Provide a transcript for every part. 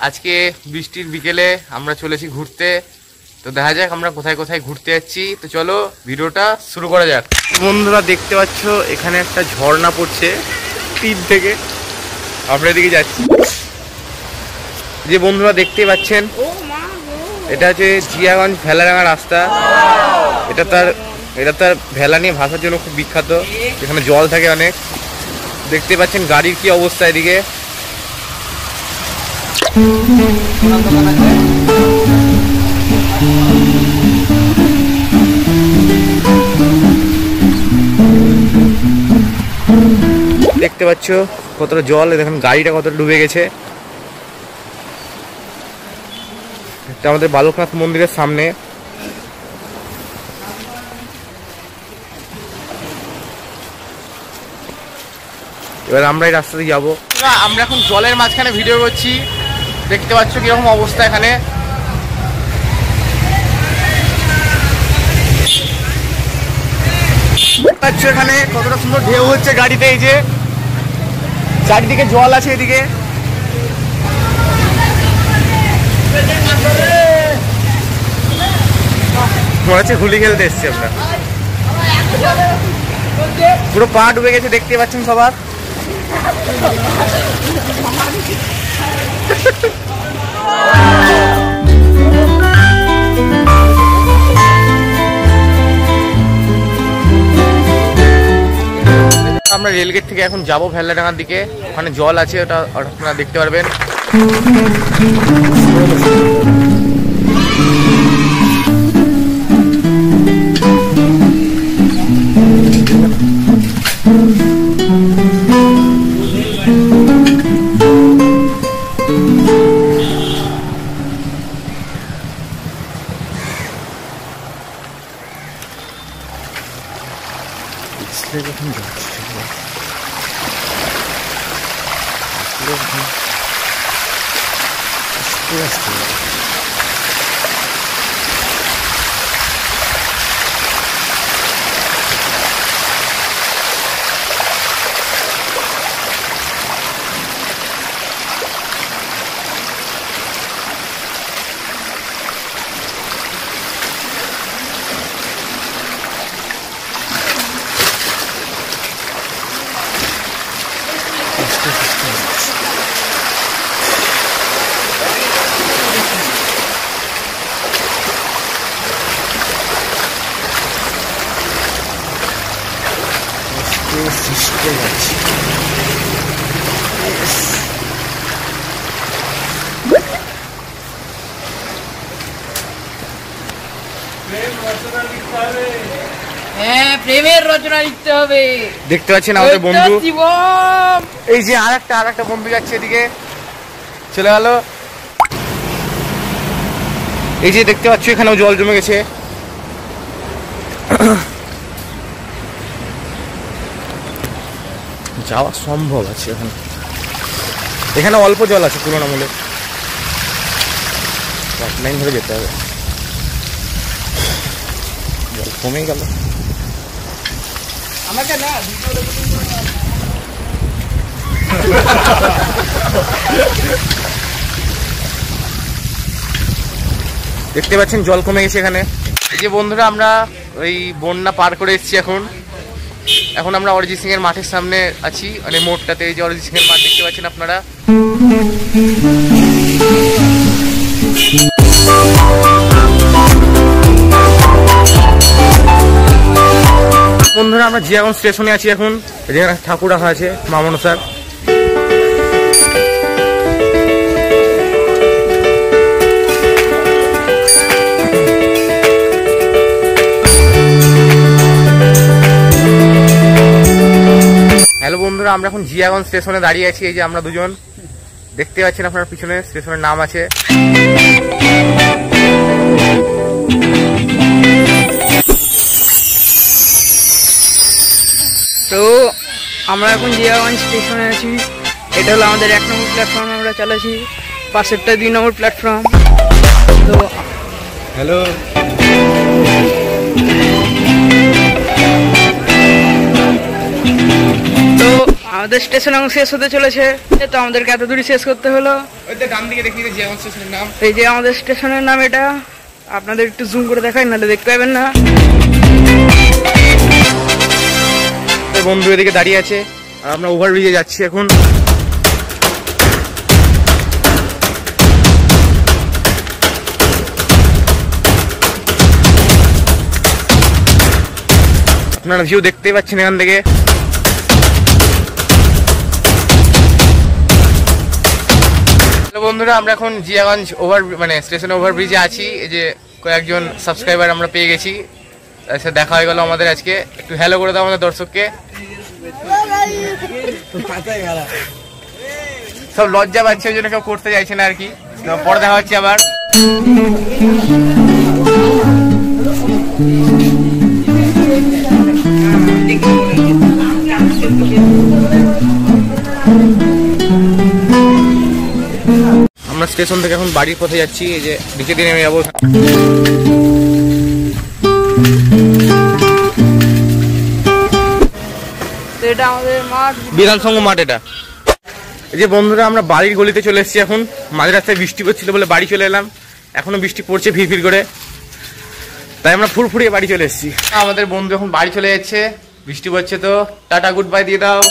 আজকে বৃষ্টির বিকেলে আমরা চলেছি ঘুরতে। তো দেখা যাক আমরা কোথায় কোথায় ঘুরতে যাচ্ছি। তো চলো ভিডিওটা শুরু করা যাক। বন্ধুরা দেখতে পাচ্ছ এখানে একটা ঝর্ণা পড়ছে তীর থেকে, আমরা এদিকে যাচ্ছি। যে বন্ধুরা দেখতে পাচ্ছেন এটা হচ্ছে জিয়াগঞ্জ ভেলাডাঙ্গা রাস্তা। এটা তার ভেলা নিয়ে ভাষার জন্য খুব বিখ্যাত, এখানে জল থাকে অনেক। দেখতে পাচ্ছেন গাড়ির কি অবস্থা এদিকে। দেখতে পাচ্ছ কতটা জল, দেখুন গাড়িটা কতটা ডুবে গেছে। এটা আমাদের বালকনাথ মন্দিরের সামনে। এবার আমরা এই রাস্তা দিয়ে যাবো। আমরা এখন জলের মাঝখানে ভিডিও করছি, দেখতে পাচ্ছ কিরকম অবস্থা এখানে। এখানে কতটা সুন্দর ঢেউ হচ্ছে গাড়িতে, এই যে চারিদিকে জল আছে এদিকে। মনে হচ্ছে হোলি খেলতে এসছি আমরা। পুরো পা ডুবে গেছে দেখতে পাচ্ছেন সবার। আমরা রেলগেট থেকে এখন যাবো ভেলাডাঙ্গার দিকে, ওখানে জল আছে, ওটা আপনারা দেখতে পারবেন। প্রেমের রচনা লিখতে হবে। দেখতে পাচ্ছেন আমাদের বন্ধু, এই যে আরেকটা বন্ধু যাচ্ছে এদিকে, চলে গেল। এই যে দেখতে পাচ্ছ এখানেও জল জমে গেছে। যাওয়া সম্ভব আছে এখানে অল্প জল আছে তুলনামূলক, লাইন ধরে যেতে হবে। জল কমে গেল। আমাকে না দেখতে পাচ্ছেন জল কমে গেছে এখানে। এই যে বন্ধুরা আমরা ওই বন্যা পার করে এসেছি। এখন আমরা অরিজিৎ সিং এর মাঠের সামনে আছি, মানে মোড়টাতে। এই যে অরিজিৎ সিং এর মাঠ দেখতে পাচ্ছেন আপনারা। বন্ধুরা আমরা জিয়াগঞ্জ স্টেশনে আছি এখন, যেখানে ঠাকুর রাখা আছে মা মনসার। হ্যালো বন্ধুরা, আমরা এখন জিয়াগঞ্জ স্টেশনে দাঁড়িয়ে আছি। এই যে আমরা দুজন, দেখতে পাচ্ছেন আপনার পিছনে স্টেশনের নাম আছে। তো আমরা এখন জিয়াগঞ্জ স্টেশনে আছি। এটা হলো আমাদের 1 নম্বর প্ল্যাটফর্ম, আমরা চালাচ্ছি। পাশেরটা 2 নম্বর প্ল্যাটফর্ম। তো হ্যালো, তো আমাদের স্টেশন এখন শেষ হতে চলেছে, তো আমাদেরকে এত দূরই শেষ করতে হলো। ওই তো ডান দিকে দেখি জিয়াগঞ্জ স্টেশনের নাম। এই যে আমাদের স্টেশনের নাম এটা, আপনাদের একটু জুম করে দেখাই, নাহলে দেখতে পাবেন না। বন্ধু এদিকে দাঁড়িয়ে আছে আর আমরা ওভারব্রিজে যাচ্ছি এখন। আপনারা ভিউ দেখতেই পাচ্ছেন এখান থেকে। বন্ধুরা আমরা এখন জিয়াগঞ্জ স্টেশন ওভারব্রিজে আছি। এই যে কয়েকজন সাবস্ক্রাইবার আমরা পেয়ে গেছি, তার সাথে দেখা হয়ে গেল আমাদের। আজকে একটু হ্যালো করে দাও আমাদের দর্শককে। সব লজ্জা পাচ্ছে, ওই জন্য কেউ করতে চাইছে না আর কি। পরে দেখা হচ্ছে আবার। আমরা স্টেশন থেকে এখন বাড়ির পথে যাচ্ছি। এই যে নিচে দিয়ে নেমে যাবো। এটা আমাদের মাঠ, বিধানসংঘ মাঠ এটা। এই যে বন্ধুরা আমরা বাড়ির গলিতে চলে এসেছি এখন। মাঝ রাস্তায় বৃষ্টি পড়ছিল বলে বাড়ি চলে এলাম। এখনো বৃষ্টি পড়ছে ফিরফির করে, তাই আমরা ফুরফুরিয়ে বাড়ি চলে এসেছি। আমাদের বন্ধু এখন বাড়ি চলে যাচ্ছে, বৃষ্টি পড়ছে তো টাটা গুড বাই দিয়ে দাও।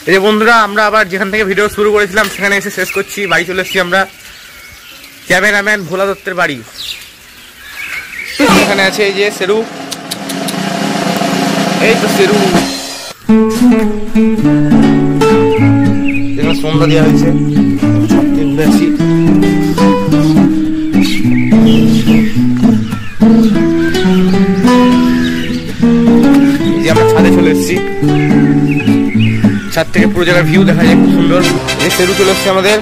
এই যে বন্ধুরা আমরা আবার যেখান থেকে ভিডিও শুরু করেছিলাম সেখানে এসে শেষ করছি। বাড়ি চলে এসেছি আমরা। ক্যামেরাম্যান ভোলা দত্তের বাড়ি এখানে আছে। এই যে সেরু, এই তো সেরু, এখানে সন্ধ্যা দেওয়া হয়েছে। ঘুরে আসি। এই যে আমরা ছাদে চলে এসেছি। ছাদ থেকে পুরো জায়গার ভিউ দেখা যায় খুব সুন্দর। এই সেরু চলে এসছে আমাদের।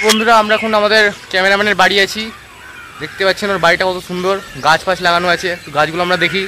বন্ধুরা আমরা এখন আমাদের ক্যামেরাম্যানের বাড়ি আছি। দেখতে পাচ্ছেন ওর বাড়িটা কত সুন্দর, গাছ ফাছ লাগানো আছে। গাছগুলো আমরা দেখি।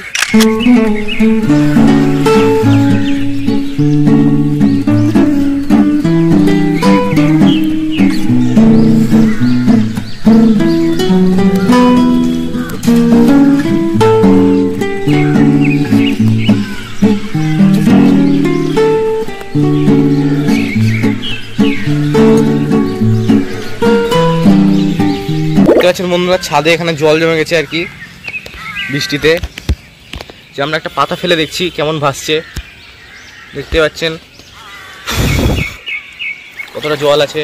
বন্ধুরা ছাদে এখানে জল জমে গেছে আর কি বৃষ্টিতে। যে আমরা একটা পাতা ফেলে দেখছি কেমন ভাসছে, দেখতে পাচ্ছেন কতটা জল আছে।